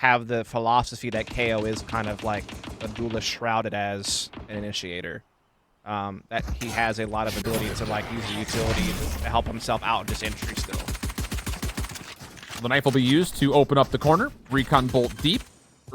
have the philosophy that KO is kind of like a duelist shrouded as an initiator. That he has a lot of ability to like use the utility to help himself out in just entry still. The knife will be used to open up the corner. Recon bolt deep.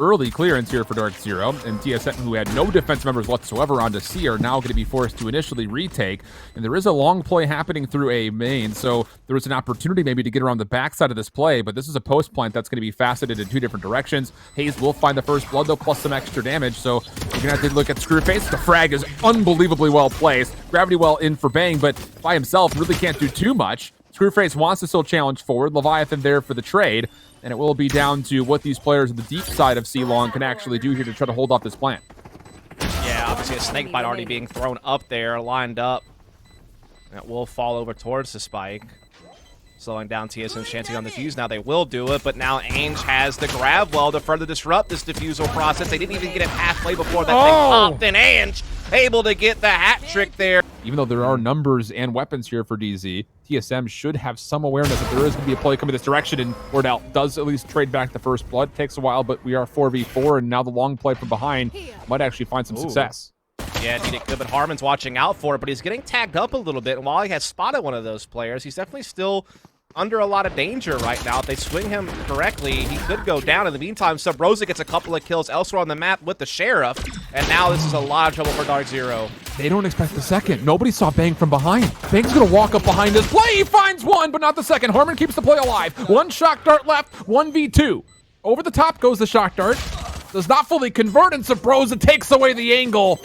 Early clearance here for DarkZero, and TSM, who had no defense members whatsoever onto C, are now going to be forced to initially retake. And there is a long play happening through A main, so there was an opportunity maybe to get around the backside of this play, but this is a post plant that's going to be faceted in two different directions. Hayes will find the first blood, though, plus some extra damage, so you're going to have to look at Screwface. The frag is unbelievably well placed. Gravity well in for Bang, but by himself really can't do too much. Screwface wants to still challenge forward. Leviathan there for the trade. And it will be down to what these players on the deep side of C-Long can actually do here to try to hold off this plant. Yeah, obviously a snake bite already being thrown up there, lined up. And it will fall over towards the spike. Slowing down TSM's chances on the defuse. Now they will do it, but now Ainge has the grab well to further disrupt this defusal process. They didn't even get it halfway before that thing popped, and Ainge able to get the hat trick there. Even though there are numbers and weapons here for DZ, TSM should have some awareness that there is going to be a play coming this direction, and Wardell does at least trade back the first blood. Takes a while, but we are 4v4, and now the long play from behind might actually find some success. Yeah, indeed it could, but Harmon's watching out for it, but he's getting tagged up a little bit, and while he has spotted one of those players, he's definitely still under a lot of danger right now. If they swing him correctly, he could go down. In the meantime, Sub Rosa gets a couple of kills elsewhere on the map with the Sheriff, and now this is a lot of trouble for DarkZero. They don't expect the second. Nobody saw Bang from behind. Bang's gonna walk up behind this play. He finds one, but not the second. Harmon keeps the play alive. One shock dart left, 1v2. Over the top goes the shock dart. Does not fully convert, and Sabrosa takes away the angle.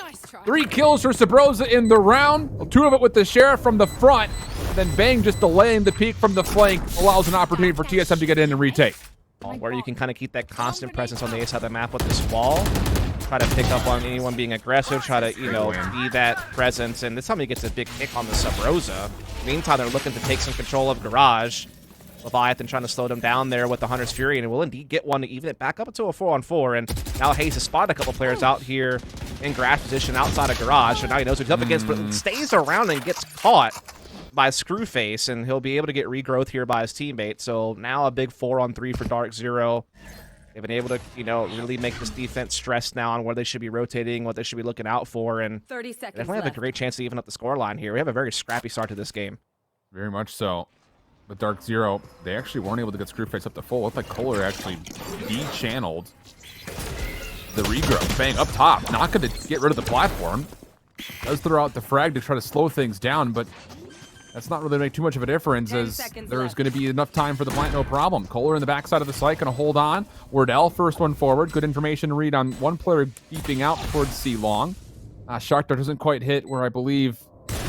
3 kills for Sabrosa in the round. 2 of it with the Sheriff from the front. Then Bang just delaying the peak from the flank allows an opportunity for TSM to get in and retake. Where you can kind of keep that constant presence on the A side of the map with this wall. Try to pick up on anyone being aggressive, try to, you know, be that presence. And this time he gets a big kick on the Sub-Rosa. Meantime, they're looking to take some control of Garage. Leviathan trying to slow them down there with the Hunter's Fury, and will indeed get one to even it back up into a 4-on-4. And now Hayes has spotted a couple players out here in grass position outside of Garage, so now he knows what he's up against, but stays around and gets caught by Screwface, and he'll be able to get regrowth here by his teammate. So now a big 4-on-3 for DarkZero. They've been able to, you know, really make this defense stress now on where they should be rotating, what they should be looking out for, and 30 seconds definitely have a great chance to even up the scoreline here. We have a very scrappy start to this game. Very much so. But DarkZero, they actually weren't able to get Screwface up to full. It looked like Kohler actually de-channeled the regrow. Bang up top, not going to get rid of the platform. Does throw out the frag to try to slow things down, but that's not really make too much of a difference, as there's going to be enough time for the plant, no problem. Kohler in the backside of the site, going to hold on. Wardell, first one forward. Good information to read on one player beeping out towards C-Long. Shark Dart doesn't quite hit where I believe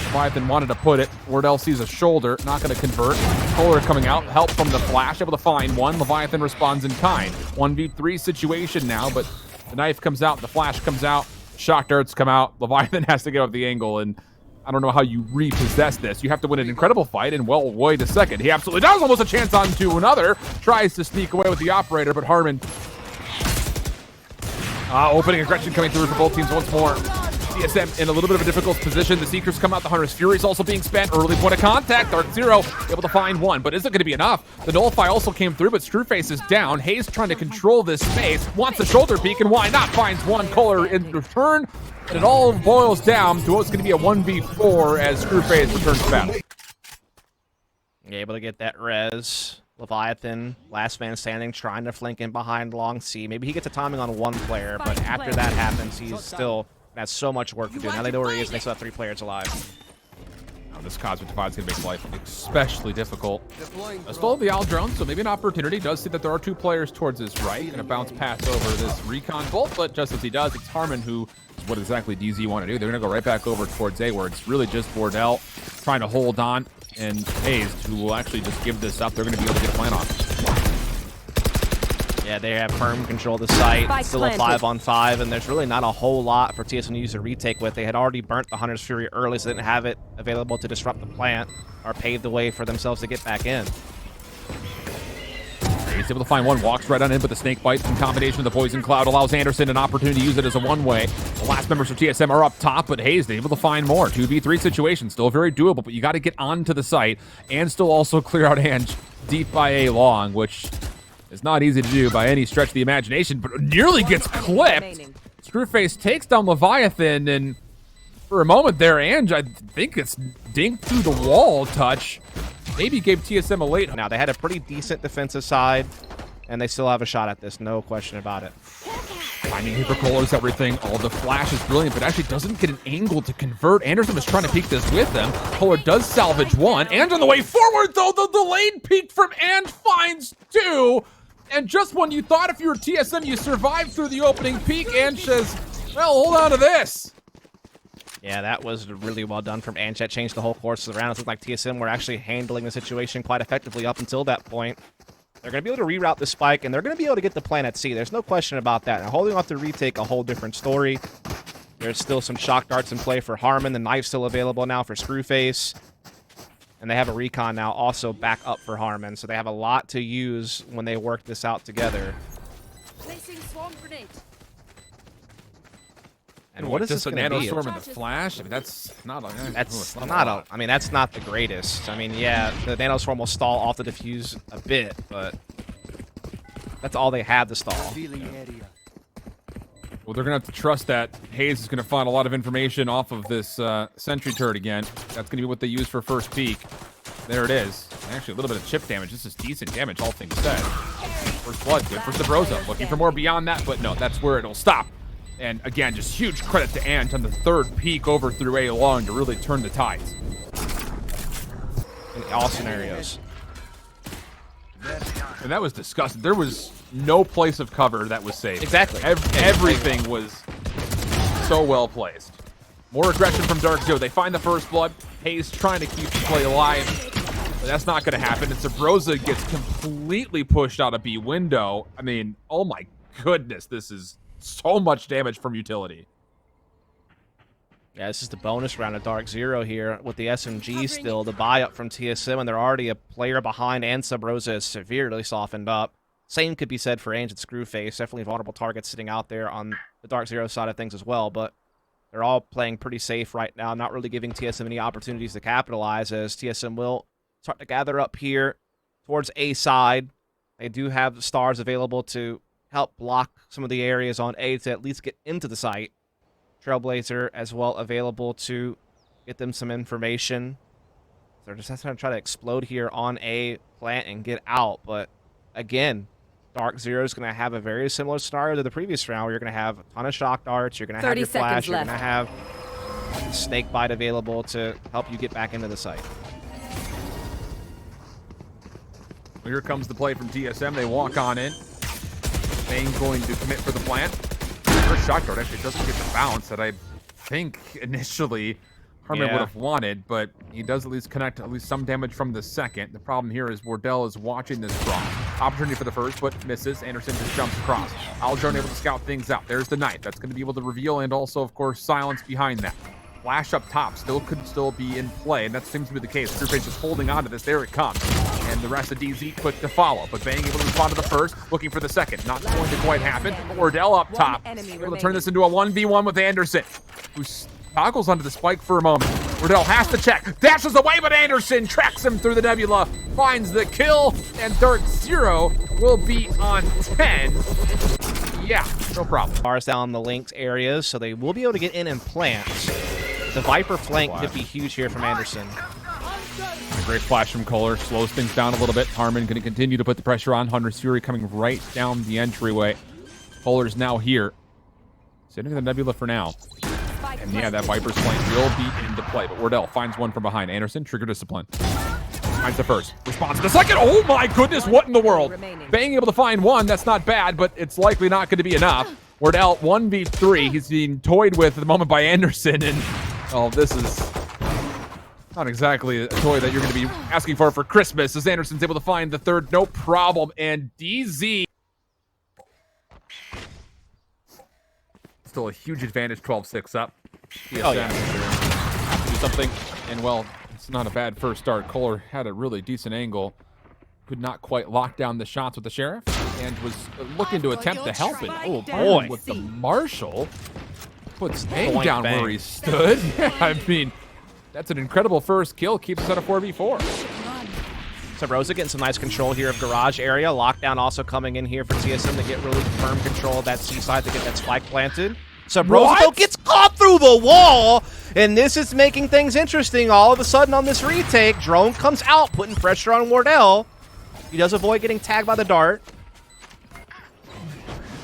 Leviathan wanted to put it. Wardell sees a shoulder, not going to convert. Kohler coming out, help from the flash, able to find one. Leviathan responds in kind. 1v3 situation now, but the knife comes out, the flash comes out, shock darts come out. Leviathan has to get up the angle, and I don't know how you repossess this. You have to win an incredible fight, and well, wait a second. He absolutely does, almost a chance on to another. Tries to sneak away with the operator, but Harmon opening aggression coming through for both teams once more. TSM in a little bit of a difficult position. The Seekers come out. The Hunter's Fury is also being spent. Early point of contact. DarkZero able to find one, but is it going to be enough? The Nullify also came through, but Screwface is down. Hayes trying to control this space. Wants a shoulder peek, and why not? Finds one. Kohler in return. And it all boils down to what's going to be a 1v4 as Screwface returns to battle. Able to get that res. Leviathan, last man standing, trying to flank in behind long C. Maybe he gets a timing on one player, but after that happens, he's still has so much work to do. Now they know where he is, and they still have 3 players alive. Now this Cosmic Divide is going to make life especially difficult. Still the Owl drone, so maybe an opportunity. Does see that there are 2 players towards his right. Going to bounce pass over this recon bolt, but just as he does, it's Harmon who is what exactly DZ want to do. They're going to go right back over towards A, where it's really just Wardell trying to hold on, and Hayes, who will actually just give this up. They're going to be able to get a plan off. Yeah, they have firm control of the site. Still a 5-on-5, and there's really not a whole lot for TSM to use a retake with. They had already burnt the Hunter's Fury early, so they didn't have it available to disrupt the plant or pave the way for themselves to get back in. He's able to find one, walks right on in, but the snake bite in combination with the poison cloud allows Anderson an opportunity to use it as a one-way. The last members of TSM are up top, but Hayes able to find more. 2v3 situation, still very doable, but you got to get onto the site and still also clear out Ange deep by A long, which It's not easy to do by any stretch of the imagination, but nearly gets clipped. Screwface takes down Leviathan, and for a moment there, Ange, I think it's dinked through the wall touch. Maybe gave TSM a late. Now, they had a pretty decent defensive side, and they still have a shot at this, no question about it. Timing here for Kohler's everything. Oh, the flash is brilliant, but actually doesn't get an angle to convert. Anderson was trying to peek this with them. Kohler does salvage one. Ange on the way forward, though. The delayed peek from Ange finds two. And just when you thought if you were TSM, you survived through the opening peek, Ange says, well, hold on to this. Yeah, that was really well done from Ange. That changed the whole course of the round. It looked like TSM were actually handling the situation quite effectively up until that point. They're going to be able to reroute the spike, and they're going to be able to get the plan at C. There's no question about that. Now, holding off the retake, a whole different story. There's still some shock darts in play for Harmon. The knife's still available now for Screwface. And they have a recon now also back up for Harmon. So they have a lot to use when they work this out together. Placing swarm grenade. And what is this going to be? Nanostorm and the flash? I mean, that's not a... That's not a... I mean, that's not the greatest. I mean, yeah, the Nanostorm will stall off the diffuse a bit, but that's all they have to stall. Well, they're going to have to trust that Hayes is going to find a lot of information off of this sentry turret again. That's going to be what they use for first peek. There it is. Actually, a little bit of chip damage. This is decent damage, all things said. First blood, good for Sabrosa. Looking for more beyond that, but no, that's where it'll stop. And again, just huge credit to Ant on the third peek over through A long to really turn the tides. In all scenarios. And that was disgusting. There was no place of cover that was safe. Exactly. Everything was so well placed. More aggression from DarkZero. They find the first blood. Hayes trying to keep the play alive. But that's not going to happen. And Sabrosa gets completely pushed out of B window. I mean, oh my goodness, this is so much damage from utility. Yeah, this is the bonus round of DarkZero here with the SMG still. The buy up from TSM, and they're already a player behind, and Sabrosa is severely softened up. Same could be said for Ange and Screwface. Definitely vulnerable targets sitting out there on the DarkZero side of things as well, but they're all playing pretty safe right now, not really giving TSM any opportunities to capitalize, as TSM will start to gather up here towards A side. They do have stars available to help block some of the areas on A to at least get into the site. Trailblazer as well available to get them some information. They're just going to try to explode here on A plant and get out. But again, DarkZero is going to have a very similar scenario to the previous round, where you're going to have a ton of shock darts, you're going to have your flash, you're going to have snake bite available to help you get back into the site. Well, here comes the play from TSM. They walk on in. Bane going to commit for the plant. First shock dart actually doesn't get the bounce that I think initially Harmon would have wanted, but he does at least connect at least some damage from the second. The problem here is Wardell is watching this draw. Opportunity for the first, but misses. Anderson just jumps across. Aljon able to scout things out. There's the knife. That's going to be able to reveal, and also, of course, silence behind that. Flash up top could still be in play, and that seems to be the case. Screwface is holding on to this. There it comes. And the rest of DZ quick to follow. But Bang able to respond to the first, looking for the second. Not going to quite happen. Wardell up top. Able to turn this into a 1v1 with Anderson, who toggles onto the spike for a moment. Wardell has to check. Dashes away, but Anderson tracks him through the nebula. Finds the kill, and DarkZero will be on 10. Yeah, no problem. Bars down the links areas, so they will be able to get in and plant. The Viper flank could be huge here from Anderson. A great flash from Kohler. Slows things down a little bit. Harmon going to continue to put the pressure on. Hunter's Fury coming right down the entryway. Kohler's now here. Sitting in the nebula for now. And yeah, that Viper's flank will be into play. But Wardell finds one from behind. Anderson, trigger discipline. Finds the first. Responds to the second. Oh my goodness, what in the world? Being able to find one, that's not bad, but it's likely not going to be enough. Wardell, 1v3. He's being toyed with at the moment by Anderson, and oh, this is not exactly a toy that you're going to be asking for Christmas, as Anderson's able to find the third, no problem, and DZ. Still a huge advantage, 12-6 up. TSM have to do something, and well, it's not a bad first start. Kohler had a really decent angle. Could not quite lock down the shots with the Sheriff, and was looking to attempt to help it. Oh boy, with the Marshal. Puts Bang down where he stood. Yeah, I mean, that's an incredible first kill. Keeps us at a 4v4. Sabrosa getting some nice control here of garage area. Lockdown also coming in here for TSM to get really firm control of that C side to get that spike planted. Sabrosa though gets caught through the wall, and this is making things interesting. All of a sudden on this retake, Drone comes out, putting pressure on Wardell. He does avoid getting tagged by the dart.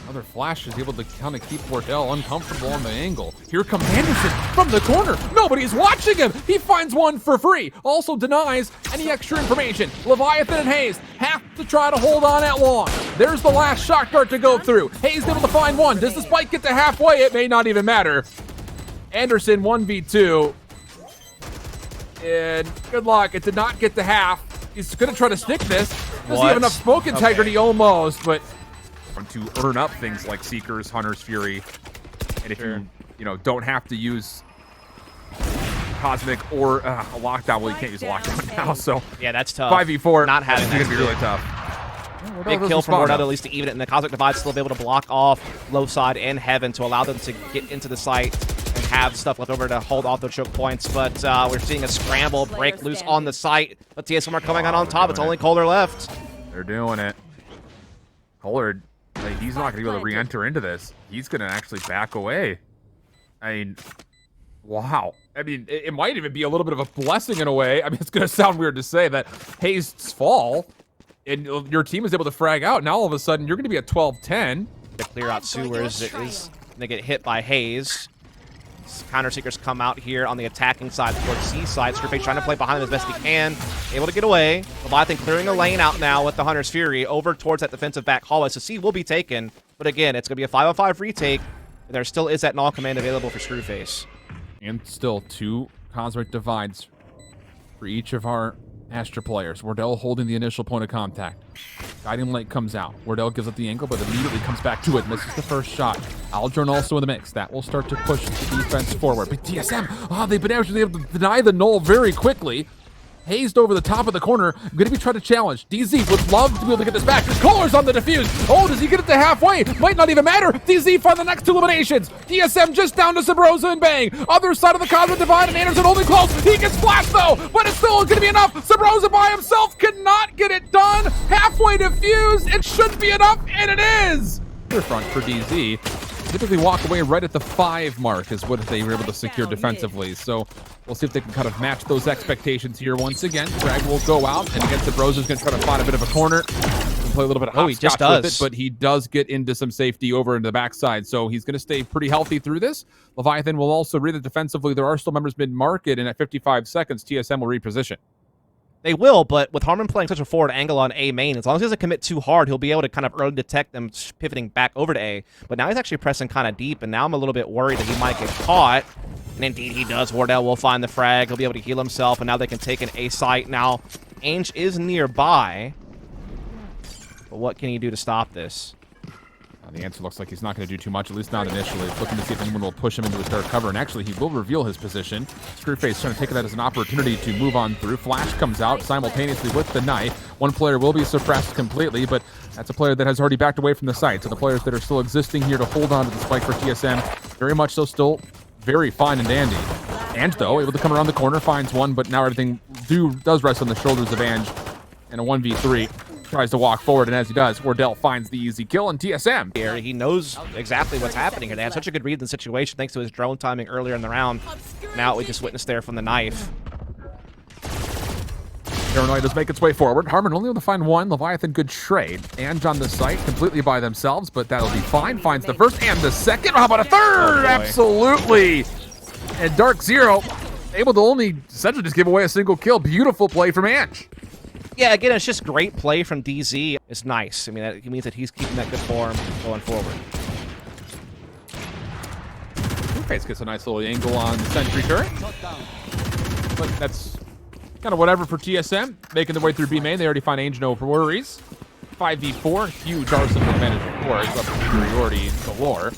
Another flash is able to kind of keep Wardell uncomfortable on the angle. Here comes Anderson from the corner. Nobody's watching him. He finds one for free. Also denies any extra information. Leviathan and Hayes have to try to hold on at long. There's the last shock dart to go through. Hayes able to find one. Does the spike get to halfway? It may not even matter. Anderson 1v2. And good luck. It did not get to half. He's going to try to stick this. Does he have enough smoke integrity? Okay. Almost, but to earn up things like Seekers, Hunter's Fury, and if you don't have to use Cosmic or a Lockdown. Well, you can't use a Lockdown now, so yeah, that's tough. 5v4, not having that's gonna be really tough. Big kill from Wardell at least to even it, and the Cosmic Divide still be able to block off low side and heaven to allow them to get into the site and have stuff left over to hold off the choke points. But we're seeing a scramble break loose on the site, but TSM are coming out on top. It's only Kohler left. They're doing it. Kohler, he's not going to be able to re-enter into this. He's going to actually back away. I mean, wow. I mean, it might even be a little bit of a blessing in a way. I mean, it's going to sound weird to say that Hayes' fall and your team is able to frag out. Now all of a sudden, you're going to be at 12-10. To clear out sewers, it is they get hit by Hayes. Counter Seekers come out here on the attacking side towards C side. Screwface trying to play behind him as best he can. Able to get away. Leviathan clearing a lane out now with the Hunter's Fury over towards that defensive back hallway. So C will be taken. But again, it's going to be a 5-on-5 retake. And there still is that null command available for Screwface. And still 2 Cosmic Divides for each of our Astra players. Wardell holding the initial point of contact. Guiding Light comes out. Wardell gives up the angle, but immediately comes back to it. Misses the first shot. Aldrin also in the mix. That will start to push the defense forward. But TSM, they've been actually able to deny the null very quickly. Hazed over the top of the corner. Going to be trying to challenge. DZ would love to be able to get this back. Kohler's on the defuse. Oh, does he get it to halfway? Might not even matter. DZ find the next 2 eliminations. DSM just down to Sabrosa and Bang. Other side of the Cosmic Divide, and Anderson holding close. He gets flashed though, but it's still going to be enough. Sabrosa by himself cannot get it done. Halfway defused. It should be enough, and it is. Front for DZ. Typically walk away right at the 5 mark is what they were able to secure defensively. So we'll see if they can kind of match those expectations here once again. Drag will go out, and against the Bros is going to try to find a bit of a corner. Play a little bit of hopscotch with it, but he does get into some safety over into the backside. So he's going to stay pretty healthy through this. Leviathan will also read it defensively. There are still members mid-market, and at 55 seconds, TSM will reposition. They will, but with Harmon playing such a forward angle on A main, as long as he doesn't commit too hard, he'll be able to kind of early detect them pivoting back over to A. But now he's actually pressing kind of deep, and now I'm a little bit worried that he might get caught. And indeed he does. Wardell will find the frag. He'll be able to heal himself, and now they can take an A site. Now, Ainge is nearby. But what can he do to stop this? The answer looks like he's not going to do too much, at least not initially. He's looking to see if anyone will push him into his dark cover, and actually he will reveal his position. Screwface trying to take that as an opportunity to move on through. Flash comes out simultaneously with the knife. One player will be suppressed completely, but that's a player that has already backed away from the site. So the players that are still existing here to hold on to the spike for TSM, very much so still very fine and dandy. Ange, though, able to come around the corner, finds one, but now everything does rest on the shoulders of Ange in a 1v3. Tries to walk forward, and as he does, Wardell finds the easy kill, and TSM. He knows exactly what's happening here. They have such a good read of the situation thanks to his drone timing earlier in the round. Now we just witnessed there from the knife. Paranoia does make its way forward. Harmon only able to find one. Leviathan, good trade. Ange on the site, completely by themselves, but that'll be fine. Finds the first and the second. How about a third? Absolutely. And DarkZero able to only essentially just give away a single kill. Beautiful play from Ange. Yeah, again, it's just great play from DZ. It's nice. I mean, it means that he's keeping that good form going forward. Face gets a nice little angle on the sentry turret. But that's kind of whatever for TSM. Making their way through B main. They already find Ainge, no worries. 5v4. Huge arsenal advantage, of course. Up to superiority galore.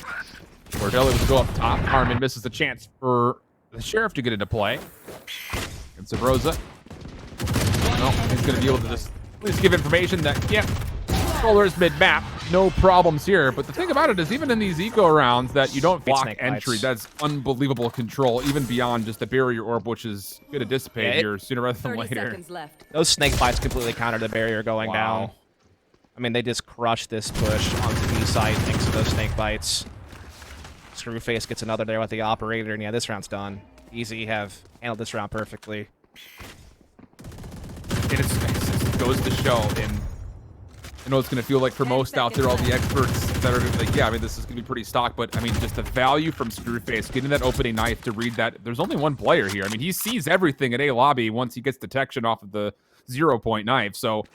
Wardell able to go up top. Harmon misses the chance for the Sheriff to get into play. And Sabrosa. Well, he's going to be able to just at least give information that, yeah, Kohler is mid-map. no problems here. But the thing about it is, even in these eco rounds that you don't block snake entry, bites. that's unbelievable control, even beyond just the barrier orb, which is going to dissipate here sooner rather than 30 later. seconds left. Those snake bites completely counter the barrier going down. I mean, they just crushed this push onto B side thanks to those snake bites. Screwface gets another there with the operator, and yeah, this round's done. Easy have handled this round perfectly. And it goes to show, and I know it's going to feel like for most out there, all the experts that are going to be like, yeah, I mean, this is going to be pretty stock, but I mean, just the value from Screwface, getting that opening knife to read that. There's only one player here. I mean, he sees everything at A lobby once he gets detection off of the 0-point knife, so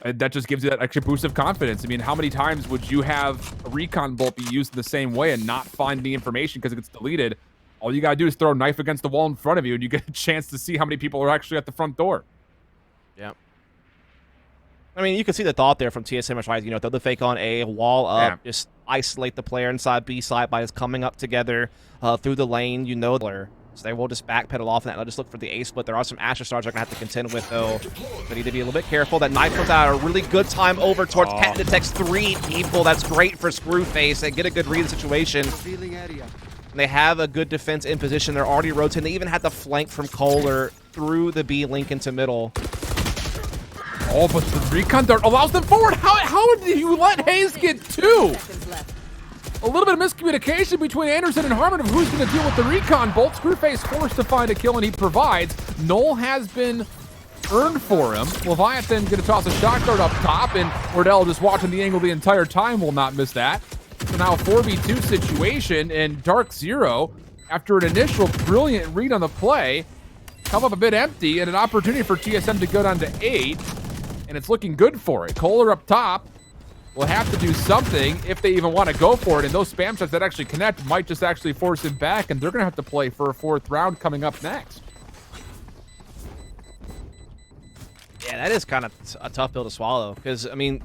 that just gives you that extra boost of confidence. I mean, how many times would you have a recon bolt be used in the same way and not find the information because it gets deleted? All you got to do is throw a knife against the wall in front of you, and you get a chance to see how many people are actually at the front door. Yeah. I mean, you can see the thought there from TSM, right? You know, throw the fake on A, wall up, just isolate the player inside B side by just coming up together through the lane. You know, so they will just backpedal off that. And they'll just look for the A split. There are some Asher stars they're going to have to contend with, though. They need to be a little bit careful. That knife comes out at a really good time over towards Cat detects 3 people. That's great for Screwface. They get a good read of the situation. And they have a good defense in position. They're already rotating. They even had the flank from Kohler through the B link into middle. Oh, but the recon dart allows them forward. How did you let Hayes get 2? A little bit of miscommunication between Anderson and Harmon of who's going to deal with the recon bolt. Screwface forced to find a kill, and he provides. Null has been earned for him. Leviathan going to toss a shock dart up top, and Wardell just watching the angle the entire time will not miss that. So now a 4v2 situation, and DarkZero, after an initial brilliant read on the play, come up a bit empty, and an opportunity for TSM to go down to 8. And it's looking good for it. Kohler up top will have to do something if they even want to go for it. And those spam shots that actually connect might just actually force him back. And they're going to have to play for a 4th round coming up next. Yeah, that is kind of a tough pill to swallow. Because, I mean,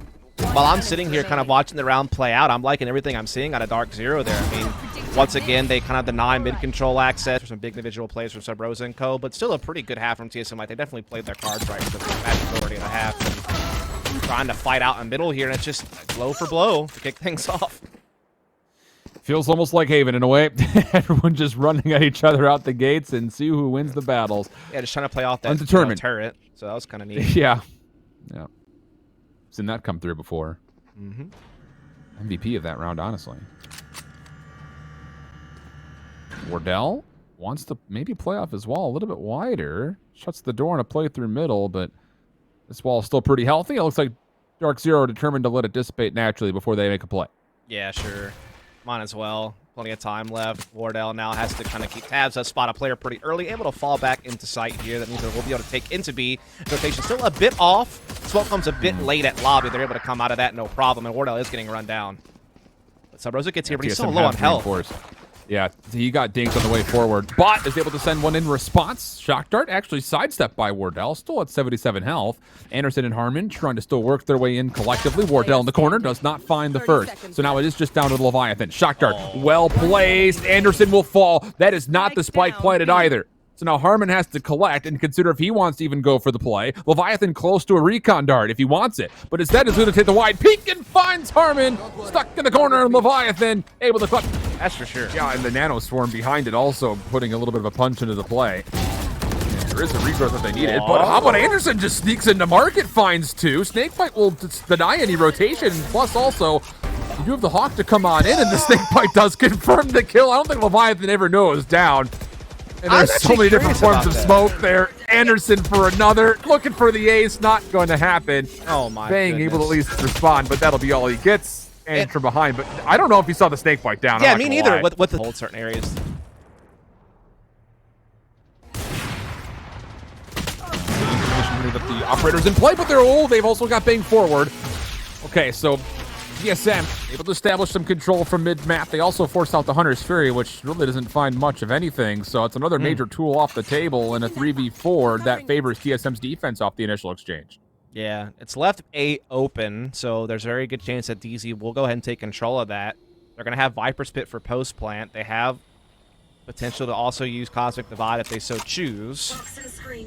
while I'm sitting here kind of watching the round play out, I'm liking everything I'm seeing out of DarkZero there. I mean, once again, they kind of deny mid-control access for some big individual plays from Sub Rosa and Co., but still a pretty good half from TSM. Like, they definitely played their cards right with the match majority of the half. And trying to fight out in the middle here, and it's just blow for blow to kick things off. Feels almost like Haven in a way. Everyone just running at each other out the gates and see who wins the battles. Yeah, just trying to play off that Undetermined turret, so that was kind of neat. Yeah. Seen that come through before. Mm-hmm. MVP of that round, honestly. Wardell wants to maybe play off his wall a little bit wider. Shuts the door on a play through middle, but this wall is still pretty healthy. It looks like DarkZero determined to let it dissipate naturally before they make a play. Yeah, sure. Might as well. Plenty of time left. Wardell now has to kind of keep tabs. Has spot a player pretty early. Able to fall back into sight here. That means that we'll be able to take into B. Rotation still a bit off. Smoke comes a bit late at lobby. They're able to come out of that no problem. And Wardell is getting run down. But Sub Rosa gets here, but he's so low on health. Yeah, he got dinked on the way forward, but is able to send one in response. Shock dart actually sidestepped by Wardell, still at 77 health. Anderson and Harmon trying to still work their way in collectively. Wardell in the corner does not find the first. So now it is just down to the Leviathan. Shock dart, well placed. Anderson will fall. That is not the spike planted either. So now Harmon has to collect and consider if he wants to even go for the play. Leviathan close to a recon dart if he wants it. But instead is going to take the wide peek and finds Harmon. Stuck in the corner, and Leviathan able to clutch. That's for sure. Yeah, and the Nano Swarm behind it also putting a little bit of a punch into the play. And there is a regrowth that they needed. But how about Anderson just sneaks into market, finds 2. Snakebite will deny any rotation. Plus also, you do have the Hawk to come on in, and the Snakebite does confirm the kill. I don't think Leviathan ever knew it was down. And there's so many different forms of smoke there. Anderson for another. Looking for the ace. Not going to happen. Oh, my Bang, goodness. able to at least respond, but that'll be all he gets. And from behind. But I don't know if he saw the snakebite down. Yeah, me neither. With the hold certain areas. That the operator's in play, but they're old. They've also got bang forward. Okay, so TSM able to establish some control from mid-map. They also forced out the Hunter's Fury, which really doesn't find much of anything. So it's another major tool off the table in a 3v4 that favors TSM's defense off the initial exchange. Yeah, it's left A open, so there's a very good chance that DZ will go ahead and take control of that. They're going to have Viper's Pit for post-plant. They have potential to also use Cosmic Divide if they so choose.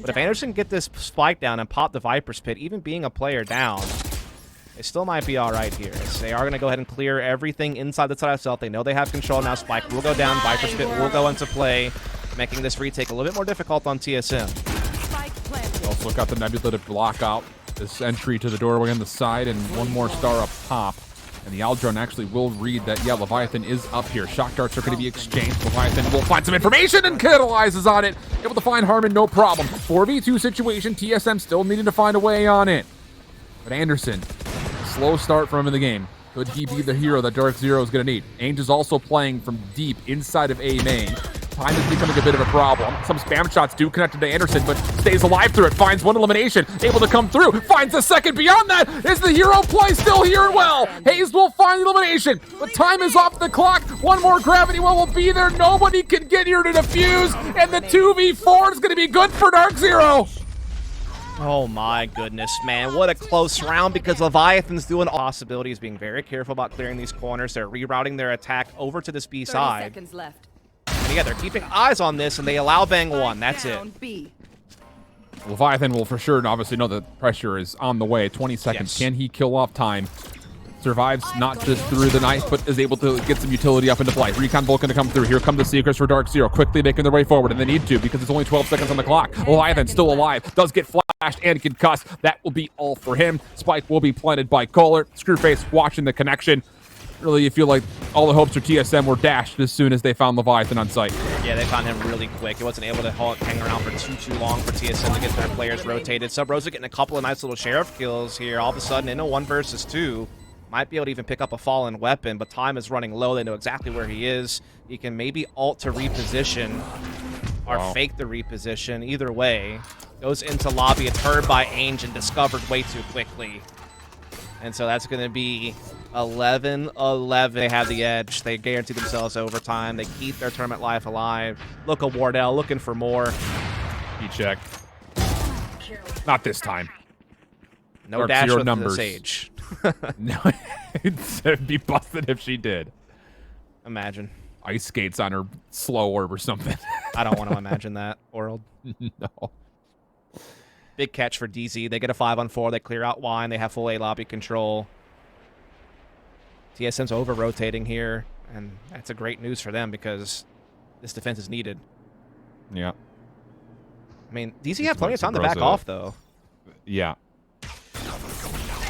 But if Anderson get this spike down and pop the Viper's Pit, even being a player down, They still might be all right here. So they are going to go ahead and clear everything inside the side of Stealth. They know they have control now. Spike will go down. Viper Spit will go into play, making this retake a little bit more difficult on TSM. Also got the Nebula to block out this entry to the doorway on the side, and one more star up top. And the Aldrone actually will read that, yeah, Leviathan is up here. Shock darts are going to be exchanged. Leviathan will find some information and capitalizes on it. Able to find Harmon, no problem. 4v2 situation. TSM still needing to find a way on it. But Anderson, slow start from him in the game. Could he be the hero that DarkZero is going to need? Ainge is also playing from deep inside of A main. Time is becoming a bit of a problem. Some spam shots do connect to Anderson, but stays alive through it. Finds one elimination. Able to come through. Finds a second. Beyond that, is the hero play still here and well? Hayes will find the elimination, but time is off the clock. One more gravity well will be there. Nobody can get here to defuse, and the 2v4 is going to be good for DarkZero. Oh my goodness, man. What a close round, because Leviathan's doing possibilities, being very careful about clearing these corners. They're rerouting their attack over to this B 30 side. seconds left. And yeah, they're keeping eyes on this, and they allow Bang one. That's it. Down B. Leviathan will for sure and obviously know that pressure is on the way. 20 seconds. Yes. Can he kill off time? Survives not just through the knife, but is able to get some utility up into play. Recon Vulcan to come through. Here come the Seekers for DarkZero, quickly making their way forward, and they need to because it's only 12 seconds on the clock. Leviathan still alive, does get flashed and concussed. That will be all for him. Spike will be planted by Kohler. Screwface watching the connection. Really, you feel like all the hopes for TSM were dashed as soon as they found Leviathan on site. Yeah, they found him really quick. He wasn't able to hang around for too long for TSM to get their players rotated. Sub Rosa getting a couple of nice little sheriff kills here. All of a sudden, in a 1 versus 2, might be able to even pick up a fallen weapon, but time is running low. They know exactly where he is. He can maybe ult to reposition or fake the reposition. Either way, goes into lobby. It's heard by Ainge and discovered way too quickly. And so that's going to be 11-11. They have the edge. They guarantee themselves overtime. They keep their tournament life alive. Look at Wardell looking for more. He checked. Not this time. No dash with numbers. the Sage. No, it'd be busted if she did. Imagine. Ice skates on her slow orb or something. I don't want to imagine that world. No. Big catch for DZ. They get a 5-on-4. They clear out wine. They have full A lobby control. TSM's over-rotating here, and that's a great news for them because this defense is needed. Yeah. I mean, DC have plenty of time to back off, though. Yeah.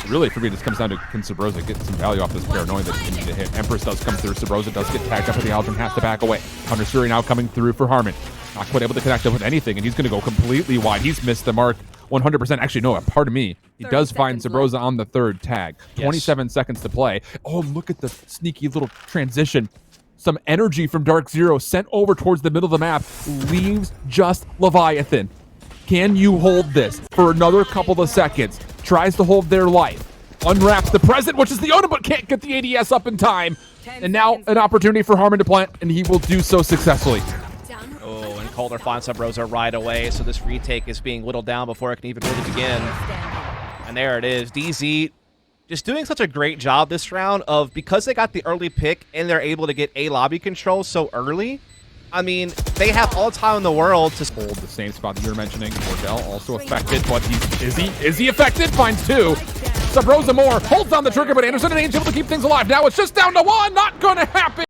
Really, for me, this comes down to can Sabrosa get some value off this pair, knowing that he can need to hit. Empress does come through. Sabrosa does get tagged up with the Aldrin, has to back away. Hunter Suri now coming through for Harmon. Not quite able to connect up with anything, and he's going to go completely wide. He's missed the mark 100%. Actually, no, pardon me. He does find Sabrosa on the third tag. 27 seconds to play. Oh, look at the sneaky little transition. Some energy from DarkZero sent over towards the middle of the map. Leaves just Leviathan. Can you hold this for another couple of seconds? Tries to hold their life. Unwraps the present, which is the Oda, but can't get the ADS up in time. And now an opportunity for Harmon to plant, and he will do so successfully. Oh, and Calder finds Sub Rosa right away, so this retake is being whittled down before it can even really begin. And there it is. DZ just doing such a great job this round of, because they got the early pick and they're able to get A lobby control so early, I mean, they have all the time in the world to hold the same spot that you were mentioning. Wardell also affected, but is he affected? Finds 2. Sub Rosa more holds down the trigger, but Anderson and Ainge able to keep things alive. Now it's just down to 1. Not going to happen.